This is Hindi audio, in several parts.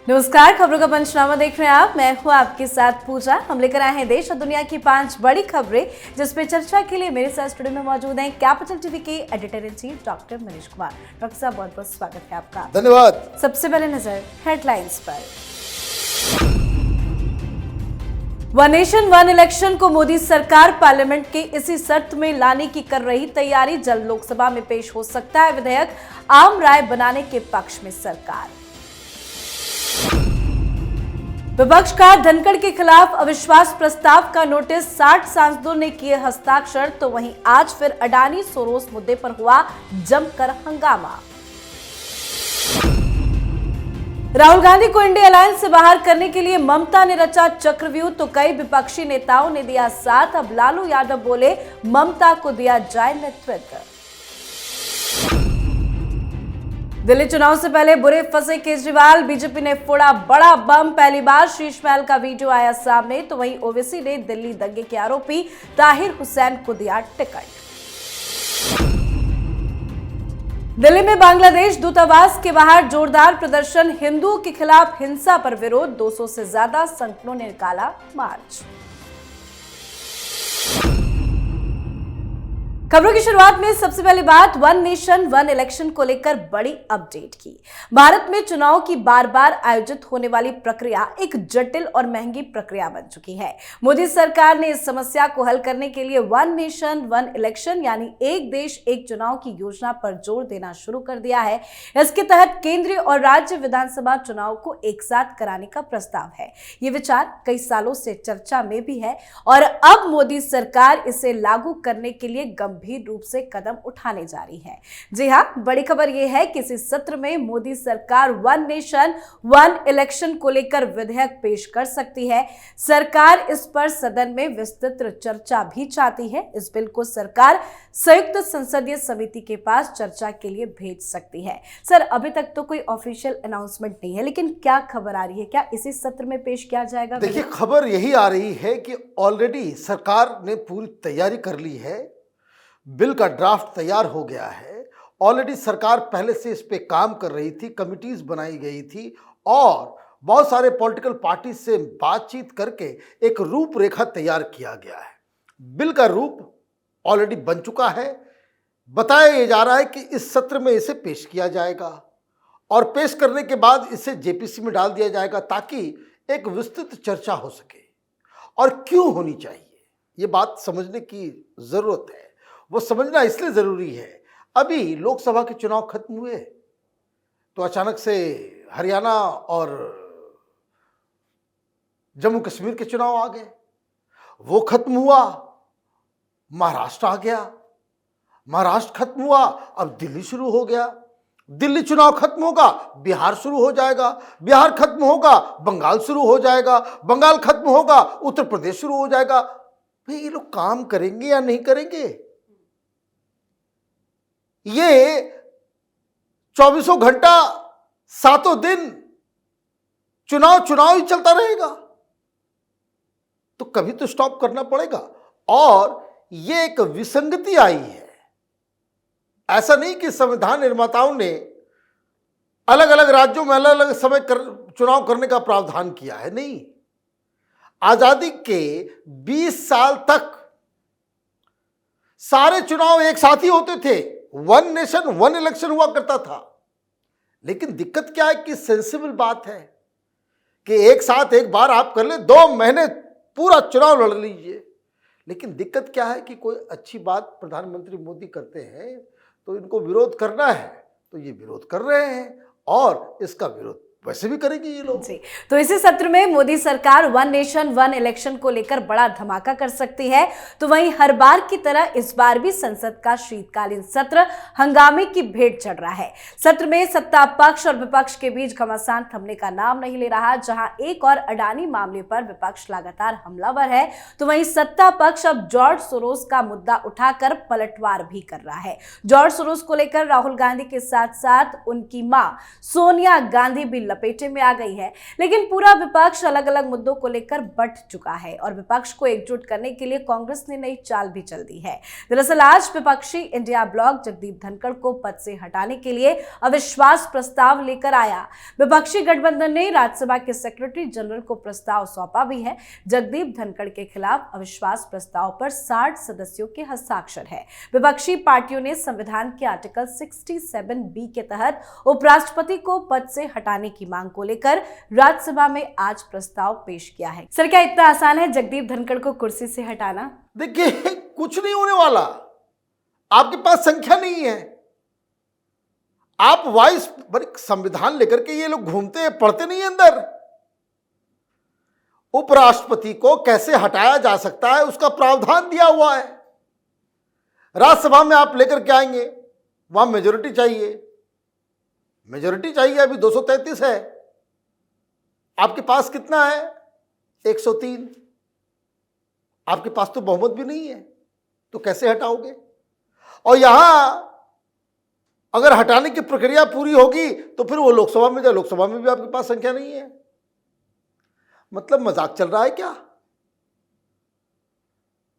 नमस्कार, खबरों का पंचनामा देख रहे हैं आप। मैं हूं आपके साथ पूजा। हम लेकर आए हैं देश और दुनिया की 5 बड़ी खबरें, जिसपे चर्चा के लिए मेरे साथ स्टूडियो में मौजूद हैं कैपिटल टीवी के editor in chief doctor Manish Kumar. Doctor साहब, बहुत बहुत स्वागत है आपका। धन्यवाद। सबसे पहले नजर हेडलाइंस पर। वन नेशन वन इलेक्शन को मोदी सरकार पार्लियामेंट के इसी सत्र में लाने की कर रही तैयारी। जल्द लोकसभा में पेश हो सकता है विधेयक। आम राय बनाने के पक्ष में सरकार। विपक्ष का धनखड़ के खिलाफ अविश्वास प्रस्ताव का नोटिस, 60 सांसदों ने किए हस्ताक्षर। तो वहीं आज फिर अडानी सोरोस मुद्दे पर हुआ जमकर हंगामा। राहुल गांधी को इंडिया अलायंस से बाहर करने के लिए ममता ने रचा चक्रव्यूह। तो कई विपक्षी नेताओं ने दिया साथ। अब लालू यादव बोले ममता को दिया जाए नेतृत्व। दिल्ली चुनाव से पहले बुरे फंसे केजरीवाल, बीजेपी ने फोड़ा बड़ा बम। पहली बार शीश महल का वीडियो आया सामने। तो वहीं ओवैसी ने दिल्ली दंगे के आरोपी ताहिर हुसैन को दिया टिकट। दिल्ली में बांग्लादेश दूतावास के बाहर जोरदार प्रदर्शन, हिंदुओं के खिलाफ हिंसा पर विरोध। 200 से ज्यादा संगठनों ने निकाला मार्च। खबरों की शुरुआत में सबसे पहली बात वन नेशन वन इलेक्शन को लेकर बड़ी अपडेट की। भारत में चुनाव की बार बार आयोजित होने वाली प्रक्रिया एक जटिल और महंगी प्रक्रिया बन चुकी है। मोदी सरकार ने इस समस्या को हल करने के लिए वन नेशन वन इलेक्शन यानी एक देश एक चुनाव की योजना पर जोर देना शुरू कर दिया है। इसके तहत केंद्रीय और राज्य विधानसभा चुनाव को एक साथ कराने का प्रस्ताव है। ये विचार कई सालों से चर्चा में भी है और अब मोदी सरकार इसे लागू करने के लिए गंभीर रूप से कदम उठाने जा रही है। जी हां, बड़ी खबर यह है कि इसी सत्र में मोदी सरकार वन नेशन वन इलेक्शन को लेकर विधेयक पेश कर सकती है। सरकार इस पर सदन में विस्तृत चर्चा भी चाहती है। इस बिल को सरकार संयुक्त संसदीय समिति के पास चर्चा के लिए भेज सकती है। सर, अभी तक तो कोई ऑफिशियल अनाउंसमेंट नहीं है, लेकिन क्या खबर आ रही है, क्या इसी सत्र में पेश किया जाएगा? देखिए, खबर यही आ रही है कि ऑलरेडी सरकार ने पूरी तैयारी कर ली है। बिल का ड्राफ्ट तैयार हो गया है। ऑलरेडी सरकार पहले से इस पे काम कर रही थी, कमिटीज बनाई गई थी और बहुत सारे पॉलिटिकल पार्टी से बातचीत करके एक रूपरेखा तैयार किया गया है। बिल का रूप ऑलरेडी बन चुका है। बताया जा रहा है कि इस सत्र में इसे पेश किया जाएगा और पेश करने के बाद इसे जेपीसी में डाल दिया जाएगा ताकि एक विस्तृत चर्चा हो सके। और क्यों होनी चाहिए, ये बात समझने की जरूरत है। वो समझना इसलिए जरूरी है, अभी लोकसभा के चुनाव खत्म हुए तो अचानक से हरियाणा और जम्मू कश्मीर के चुनाव आ गए। वो खत्म हुआ, महाराष्ट्र आ गया। महाराष्ट्र खत्म हुआ, अब दिल्ली शुरू हो गया। दिल्ली चुनाव खत्म होगा, बिहार शुरू हो जाएगा। बिहार खत्म होगा, बंगाल शुरू हो जाएगा। बंगाल खत्म होगा, उत्तर प्रदेश शुरू हो जाएगा। भाई, ये लोग काम करेंगे या नहीं करेंगे? ये 24 घंटा 7 दिन चुनाव ही चलता रहेगा, तो कभी तो स्टॉप करना पड़ेगा। और ये एक विसंगति आई है। ऐसा नहीं कि संविधान निर्माताओं ने अलग अलग राज्यों में अलग अलग समय चुनाव करने का प्रावधान किया है, नहीं। आजादी के 20 साल तक सारे चुनाव एक साथ ही होते थे। वन नेशन वन इलेक्शन हुआ करता था। लेकिन दिक्कत क्या है कि सेंसिबल बात है कि एक साथ एक बार आप कर ले, 2 महीने पूरा चुनाव लड़ लीजिए। लेकिन दिक्कत क्या है कि कोई अच्छी बात प्रधानमंत्री मोदी करते हैं तो इनको विरोध करना है, तो ये विरोध कर रहे हैं और इसका विरोध वैसे भी करेंगे ये लोग। जी, तो इसी सत्र में मोदी सरकार वन नेशन वन इलेक्शन को लेकर बड़ा धमाका कर सकती है। तो वहीं हर बार की तरह इस बार भी संसद का शीतकालीन सत्र हंगामे की भेंट चढ़ रहा है। सत्र में सत्ता पक्ष और विपक्ष के बीच घमासान थमने का नाम नहीं ले रहा। जहां एक और अडानी मामले पर विपक्ष लगातार हमलावर है, तो वहीं सत्ता पक्ष अब जॉर्ज सोरोस का मुद्दा उठाकर पलटवार भी कर रहा है। जॉर्ज सोरोस को लेकर राहुल गांधी के साथ साथ उनकी मां सोनिया गांधी भी लपेटे में आ गई है, लेकिन पूरा विपक्ष अलग अलग मुद्दों को लेकर बंट चुका है और विपक्ष को एकजुट करने के लिए कांग्रेस ने नई चाल भी चल दी है। दरअसल आज विपक्षी इंडिया ब्लॉक जगदीप धनखड़ को पद से हटाने के लिए अविश्वास प्रस्ताव लेकर आया। विपक्षी गठबंधन ने राज्यसभा के सेक्रेटरी जनरल को प्रस्ताव सौंपा भी है। जगदीप धनखड़ के खिलाफ अविश्वास प्रस्ताव पर 60 सदस्यों के हस्ताक्षर है। विपक्षी पार्टियों ने संविधान के आर्टिकल 67B के तहत उपराष्ट्रपति को पद से हटाने की मांग को लेकर राज्यसभा में आज प्रस्ताव पेश किया है। सर, क्या इतना आसान है जगदीप धनखड़ को कुर्सी से हटाना? देखिए, कुछ नहीं होने वाला। आपके पास संख्या नहीं है। आप वाइस संविधान लेकर के ये लोग घूमते हैं, पढ़ते नहीं अंदर। उपराष्ट्रपति को कैसे हटाया जा सकता है उसका प्रावधान दिया हुआ है। राज्यसभा में आप लेकर के आएंगे, वहां मेजोरिटी चाहिए। मेजोरिटी चाहिए, अभी 233 है। आपके पास कितना है? 103। आपके पास तो बहुमत भी नहीं है, तो कैसे हटाओगे? और यहां अगर हटाने की प्रक्रिया पूरी होगी तो फिर वो लोकसभा में जाए, लोकसभा में भी आपके पास संख्या नहीं है। मतलब मजाक चल रहा है क्या?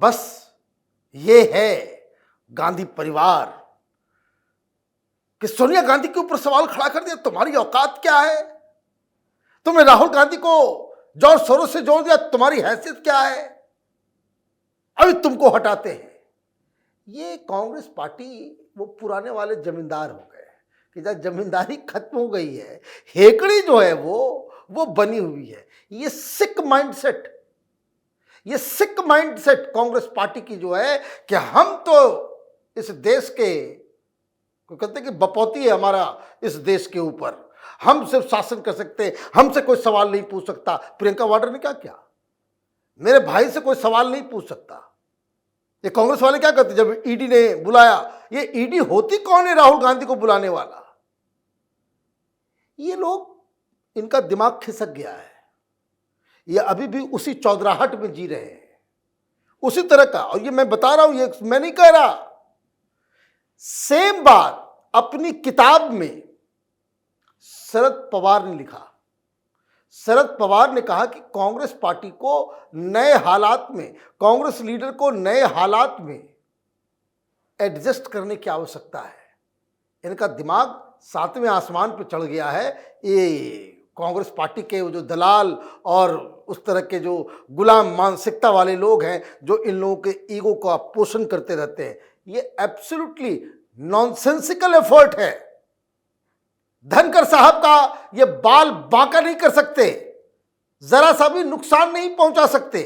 बस ये है गांधी परिवार कि सोनिया गांधी के ऊपर सवाल खड़ा कर दिया, तुम्हारी औकात क्या है? तुमने राहुल गांधी को जॉर्ज सोरोस से जोड़ दिया, तुम्हारी हैसियत क्या है? अभी तुमको हटाते हैं। ये कांग्रेस पार्टी वो पुराने वाले जमींदार हो गए कि जब जमींदारी खत्म हो गई है, हेकड़ी जो है वो बनी हुई है। ये सिक माइंडसेट कांग्रेस पार्टी की जो है कि हम तो इस देश के, कोई कहते हैं कि बपौती है हमारा इस देश के ऊपर, हम सिर्फ शासन कर सकते हैं, हमसे कोई सवाल नहीं पूछ सकता। प्रियंका वाड्रा ने क्या किया? मेरे भाई से कोई सवाल नहीं पूछ सकता। ये कांग्रेस वाले क्या करते? जब ईडी ने बुलाया, ये ईडी होती कौन है राहुल गांधी को बुलाने वाला? ये लोग, इनका दिमाग खिसक गया है। ये अभी भी उसी चौधराहट में जी रहे हैं, उसी तरह का। और ये मैं बता रहा हूं, ये मैं नहीं कह रहा। सेम बात अपनी किताब में शरद पवार ने लिखा। शरद पवार ने कहा कि कांग्रेस पार्टी को नए हालात में, कांग्रेस लीडर को नए हालात में एडजस्ट करने की आवश्यकता है। इनका दिमाग 7वें आसमान पर चढ़ गया है। ये कांग्रेस पार्टी के जो दलाल और उस तरह के जो गुलाम मानसिकता वाले लोग हैं, जो इन लोगों के ईगो का पोषण करते रहते हैं, ये एब्सोल्युटली नॉनसेंसिकल एफर्ट है। धनखड़ साहब का ये बाल बांका नहीं कर सकते, जरा सा भी नुकसान नहीं पहुंचा सकते,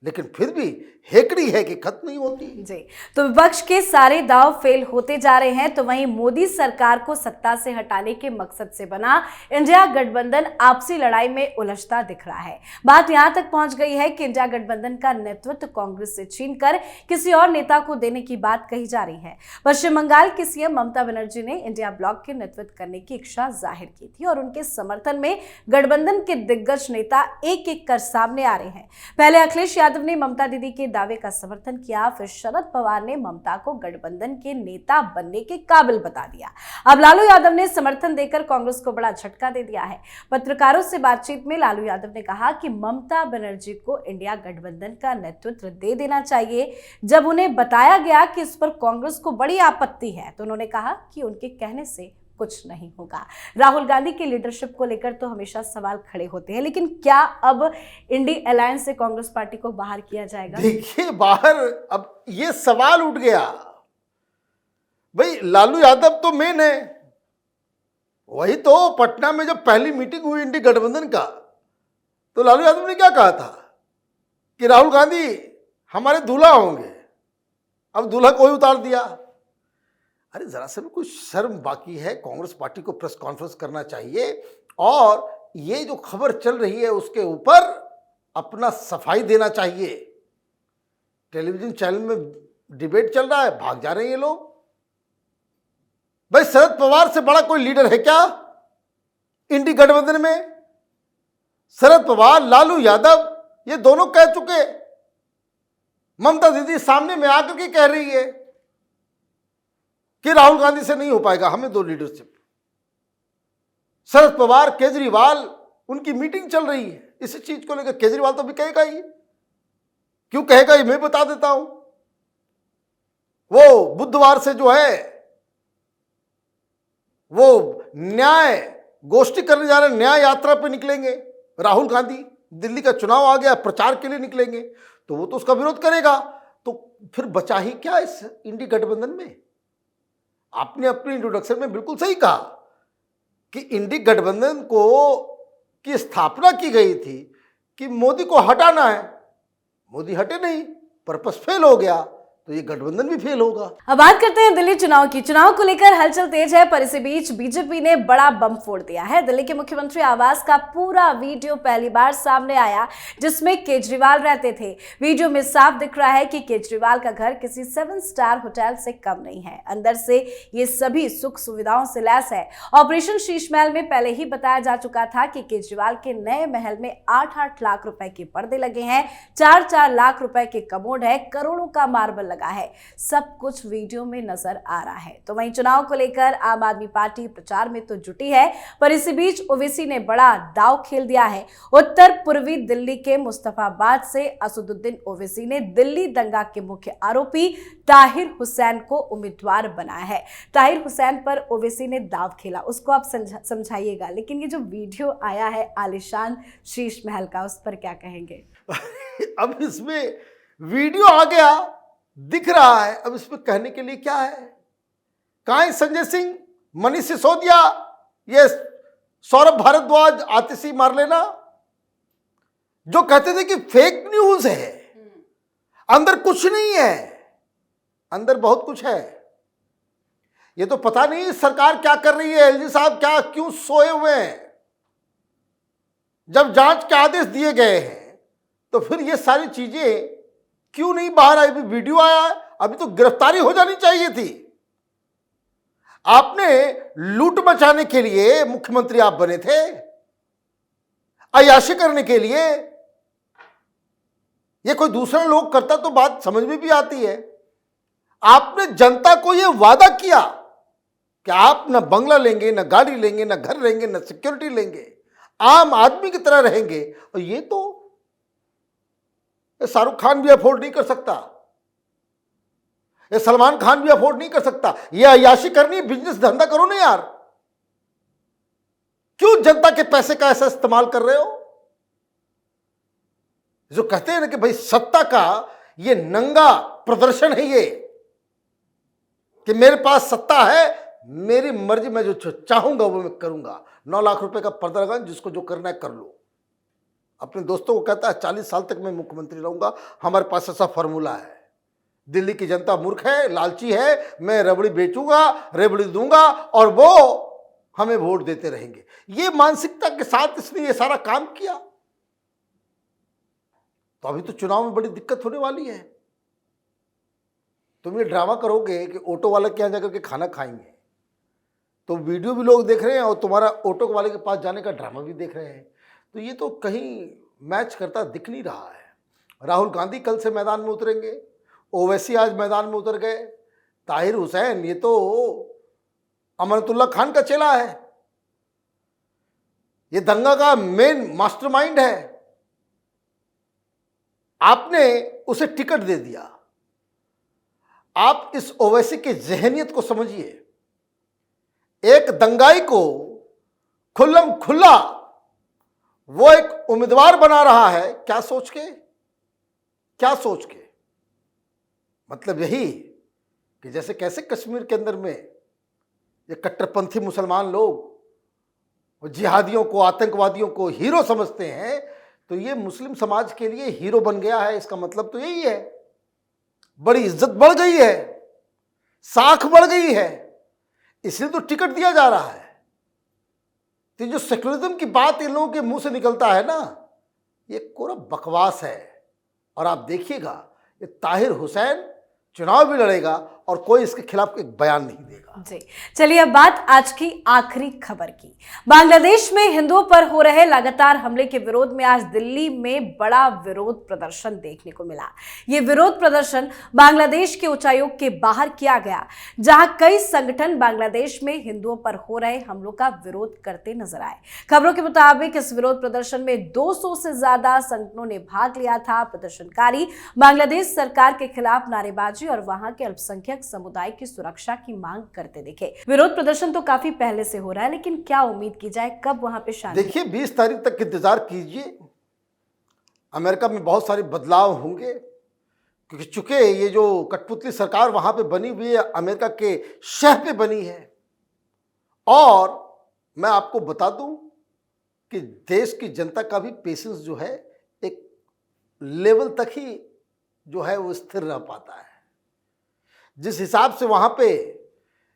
लेकिन फिर भी हेकड़ी है कि खत्म नहीं होती जी। तो विपक्ष के सारे दांव फेल होते जा रहे हैं, तो वहीं मोदी सरकार को सत्ता से हटाने के मकसद से बना इंडिया गठबंधन आपसी लड़ाई में उलझता दिख रहा है। बात यहां तक पहुंच गई है कि इंडिया गठबंधन का नेतृत्व कांग्रेस से छीनकर किसी और नेता को देने की बात कही जा रही है। पश्चिम बंगाल की सीएम ममता बनर्जी ने इंडिया ब्लॉक के नेतृत्व करने की इच्छा जाहिर की थी और उनके समर्थन में गठबंधन के दिग्गज नेता एक एक कर सामने आ रहे हैं। पहले अखिलेश यादव ने ममता दीदी के दावे का समर्थन किया, फिर शरद पवार ने ममता को गठबंधन के नेता बनने के काबिल बता दिया। अब लालू यादव ने समर्थन देकर कांग्रेस को बड़ा झटका दे दिया है। पत्रकारों से बातचीत में लालू यादव ने कहा कि ममता बनर्जी को इंडिया गठबंधन का नेतृत्व दे देना चाहिए। जब उन्हें बताया गया कि इस पर कांग्रेस को बड़ी आपत्ति है, तो उन्होंने कहा कि उनके कहने से कुछ नहीं होगा। राहुल गांधी की लीडरशिप को लेकर तो हमेशा सवाल खड़े होते हैं, लेकिन क्या अब इंडी अलायंस से कांग्रेस पार्टी को बाहर किया जाएगा? देखिए, बाहर अब ये सवाल उठ गया। भाई लालू यादव तो मेन है। वही तो पटना में जब पहली मीटिंग हुई इंडी गठबंधन का, तो लालू यादव ने क्या कहा था कि राहुल गांधी हमारे दूल्हा होंगे। अब दूल्हा को ही उतार दिया। अरे जरा सा भी कुछ शर्म बाकी है। कांग्रेस पार्टी को प्रेस कॉन्फ्रेंस करना चाहिए और ये जो खबर चल रही है उसके ऊपर अपना सफाई देना चाहिए। टेलीविजन चैनल में डिबेट चल रहा है, भाग जा रहे हैं ये लोग। भाई शरद पवार से बड़ा कोई लीडर है क्या इंडी गठबंधन में? शरद पवार, लालू यादव, ये दोनों कह चुके। ममता दीदी सामने में आकर के कह रही है कि राहुल गांधी से नहीं हो पाएगा, हमें दो लीडरशिप। शरद पवार, केजरीवाल, उनकी मीटिंग चल रही है इसी चीज को लेकर। केजरीवाल तो भी कहेगा ही, क्यों कहेगा ये मैं बता देता हूं। वो बुधवार से जो है वो न्याय गोष्ठी करने जा रहे हैं, न्याय यात्रा पे निकलेंगे। राहुल गांधी, दिल्ली का चुनाव आ गया, प्रचार के लिए निकलेंगे, तो वो तो उसका विरोध करेगा। तो फिर बचा ही क्या इस इंडी गठबंधन में? आपने अपने इंट्रोडक्शन में बिल्कुल सही कहा कि इंडी गठबंधन को की स्थापना की गई थी कि मोदी को हटाना है। मोदी हटे नहीं, पर्पस फेल हो गया, तो ये गठबंधन भी फेल होगा। अब बात करते हैं दिल्ली चुनाव की। चुनाव को लेकर हलचल तेज है, पर इसी बीच बीजेपी ने बड़ा बम फोड़ दिया है। दिल्ली के मुख्यमंत्री आवास का पूरा वीडियो पहली बार सामने आया, जिसमें केजरीवाल रहते थे। वीडियो में साफ दिख रहा है कि केजरीवाल का घर किसी 7 स्टार होटल से कम नहीं है। अंदर से ये सभी सुख सुविधाओं से लैस है। ऑपरेशन शीशमहल में पहले ही बताया जा चुका था कि केजरीवाल के नए महल में 8-8 लाख रुपए के पर्दे लगे हैं, 4-4 लाख रुपए के कमोड है, करोड़ों का मार्बल लगा है। सब कुछ वीडियो में नजर आ रहा है। तो वहीं चुनाव को लेकर आम आदमी पार्टी प्रचार में तो जुटी है, पर इसी बीच ओवैसी ने बड़ा दांव खेल दिया है। उत्तर पूर्वी दिल्ली के मुस्तफाबाद से असदुद्दीन ओवैसी ने दिल्ली दंगा के मुख्य आरोपी ताहिर हुसैन को उम्मीदवार बनाया है। ताहिर हुसैन पर ओवैसी ने दांव खेला, उसको आप समझाइएगा। लेकिन ये जो वीडियो आया है आलिशान शीश महल का, उस पर क्या कहेंगे? अब इसमें वीडियो आ गया, दिख रहा है, अब इसमें कहने के लिए क्या है? कहां है संजय सिंह, मनीष सिसोदिया, ये सौरभ भारद्वाज, आतिशी मार लेना, जो कहते थे कि फेक न्यूज है, अंदर कुछ नहीं है। अंदर बहुत कुछ है। ये तो पता नहीं सरकार क्या कर रही है, एलजी साहब क्या क्यों सोए हुए हैं। जब जांच के आदेश दिए गए हैं तो फिर ये सारी चीजें क्यों नहीं बाहर आई? वीडियो आया है, अभी तो गिरफ्तारी हो जानी चाहिए थी। आपने लूट मचाने के लिए मुख्यमंत्री आप बने थे, अय्याशी करने के लिए। ये कोई दूसरा लोग करता तो बात समझ में भी आती है। आपने जनता को यह वादा किया कि आप न बंगला लेंगे, न गाड़ी लेंगे, न घर लेंगे, न सिक्योरिटी लेंगे, आम आदमी की तरह रहेंगे। और ये तो शाहरुख खान भी अफोर्ड नहीं कर सकता, ये सलमान खान भी अफोर्ड नहीं कर सकता। ये अय्याशी करनी, बिजनेस धंधा करो ना यार। क्यों जनता के पैसे का ऐसा इस्तेमाल कर रहे हो? जो कहते हैं ना कि भाई सत्ता का ये नंगा प्रदर्शन है, ये कि मेरे पास सत्ता है, मेरी मर्जी, मैं जो चाहूंगा वो मैं करूंगा। 9 लाख रुपए का पर्दा लगा, जिसको जो करना है कर लो। अपने दोस्तों को कहता है 40 साल तक मैं मुख्यमंत्री रहूंगा, हमारे पास ऐसा फॉर्मूला है। दिल्ली की जनता मूर्ख है, लालची है, मैं रबड़ी बेचूंगा, रेबड़ी दूंगा और वो हमें वोट देते रहेंगे। ये मानसिकता के साथ इसने ये सारा काम किया। तो अभी तो चुनाव में बड़ी दिक्कत होने वाली है। तुम ये ड्रामा करोगे कि ऑटो वाले के यहां जाकर के खाना खाएंगे, तो वीडियो भी लोग देख रहे हैं और तुम्हारा ऑटो वाले के पास जाने का ड्रामा भी देख रहे हैं। तो ये तो कहीं मैच करता दिख नहीं रहा है। राहुल गांधी कल से मैदान में उतरेंगे, ओवैसी आज मैदान में उतर गए, ताहिर हुसैन ये तो अमनतुल्ला खान का चेला है, ये दंगा का मेन मास्टरमाइंड है। आपने उसे टिकट दे दिया। आप इस ओवैसी की जहनियत को समझिए। एक दंगाई को खुल्लम खुल्ला वो एक उम्मीदवार बना रहा है, क्या सोच के? क्या सोच के? मतलब यही कि जैसे कैसे कश्मीर के अंदर में ये कट्टरपंथी मुसलमान लोग जिहादियों को, आतंकवादियों को हीरो समझते हैं, तो ये मुस्लिम समाज के लिए हीरो बन गया है। इसका मतलब तो यही है, बड़ी इज्जत बढ़ गई है, साख बढ़ गई है, इसलिए तो टिकट दिया जा रहा है। तो जो सेक्युलरिज्म की बात इन लोगों के मुंह से निकलता है ना, ये पूरा बकवास है। और आप देखिएगा, ये ताहिर हुसैन चुनाव भी लड़ेगा और कोई इसके खिलाफ एक बयान नहीं देगा। जी चलिए अब बात आज की आखिरी खबर की। बांग्लादेश में हिंदुओं पर हो रहे लगातार हमले के विरोध में आज दिल्ली में बड़ा विरोध प्रदर्शन देखने को मिला। ये विरोध प्रदर्शन बांग्लादेश के उच्चायोग के बाहर किया गया, जहां कई संगठन बांग्लादेश में हिंदुओं पर हो रहे हमलों का विरोध करते नजर आए। खबरों के मुताबिक इस विरोध प्रदर्शन में 200 से ज्यादा संगठनों ने भाग लिया था। प्रदर्शनकारी बांग्लादेश सरकार के खिलाफ नारेबाजी और वहां के अल्पसंख्यक समुदाय की सुरक्षा की मांग करते दिखे। विरोध प्रदर्शन तो काफी पहले से हो रहा है, लेकिन क्या उम्मीद की जाए कब वहां पे शांति? देखिए 20 तारीख तक इंतजार कीजिए। अमेरिका में बहुत सारे बदलाव होंगे, क्योंकि चूंकि ये जो कठपुतली सरकार वहां पे बनी हुई है, अमेरिका के शह पे बनी है। और मैं आपको बता दूं कि देश की जनता का भी पेशेंस जो है एक लेवल तक ही जो है वो स्थिर रह पाता है। जिस हिसाब से वहां पे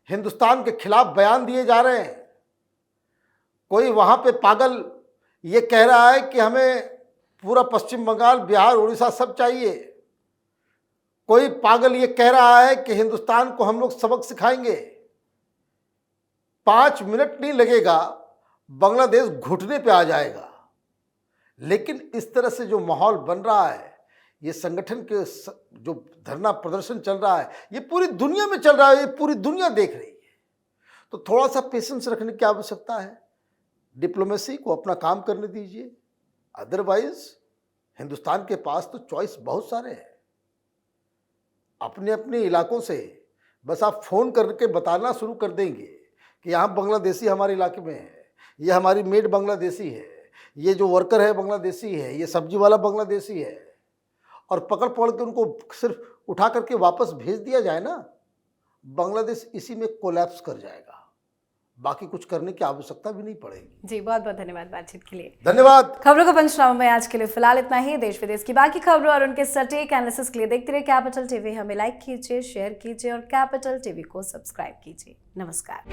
हिंदुस्तान के खिलाफ बयान दिए जा रहे हैं, कोई वहां पे पागल ये कह रहा है कि हमें पूरा पश्चिम बंगाल, बिहार, उड़ीसा सब चाहिए। कोई पागल ये कह रहा है कि हिंदुस्तान को हम लोग सबक सिखाएंगे। 5 मिनट नहीं लगेगा, बांग्लादेश घुटने पे आ जाएगा। लेकिन इस तरह से जो माहौल बन रहा है, ये संगठन के जो धरना प्रदर्शन चल रहा है, ये पूरी दुनिया में चल रहा है, ये पूरी दुनिया देख रही है। तो थोड़ा सा पेशेंस रखने की आवश्यकता है। डिप्लोमेसी को अपना काम करने दीजिए। अदरवाइज हिंदुस्तान के पास तो चॉइस बहुत सारे हैं। अपने अपने इलाकों से बस आप फोन करके बताना शुरू कर देंगे कि यहाँ बांग्लादेशी हमारे इलाके में है, ये हमारी मेड बांग्लादेशी है, ये जो वर्कर है बांग्लादेशी है, ये सब्जी वाला बांग्लादेशी है, और पकड़ के उनको सिर्फ उठा करके वापस भेज दिया जाए ना, बांग्लादेश इसी में कोलैप्स कर जाएगा। बाकी कुछ करने की आवश्यकता भी नहीं पड़ेगी। जी बहुत बहुत धन्यवाद बातचीत के लिए। धन्यवाद। खबरों का पंचनामा में आज के लिए फिलहाल इतना ही। देश विदेश की बाकी खबरों और उनके सटीक एनालिसिस के लिए देखते रहिए कैपिटल टीवी। हमें लाइक कीजिए, शेयर कीजिए और कैपिटल टीवी को सब्सक्राइब कीजिए। नमस्कार।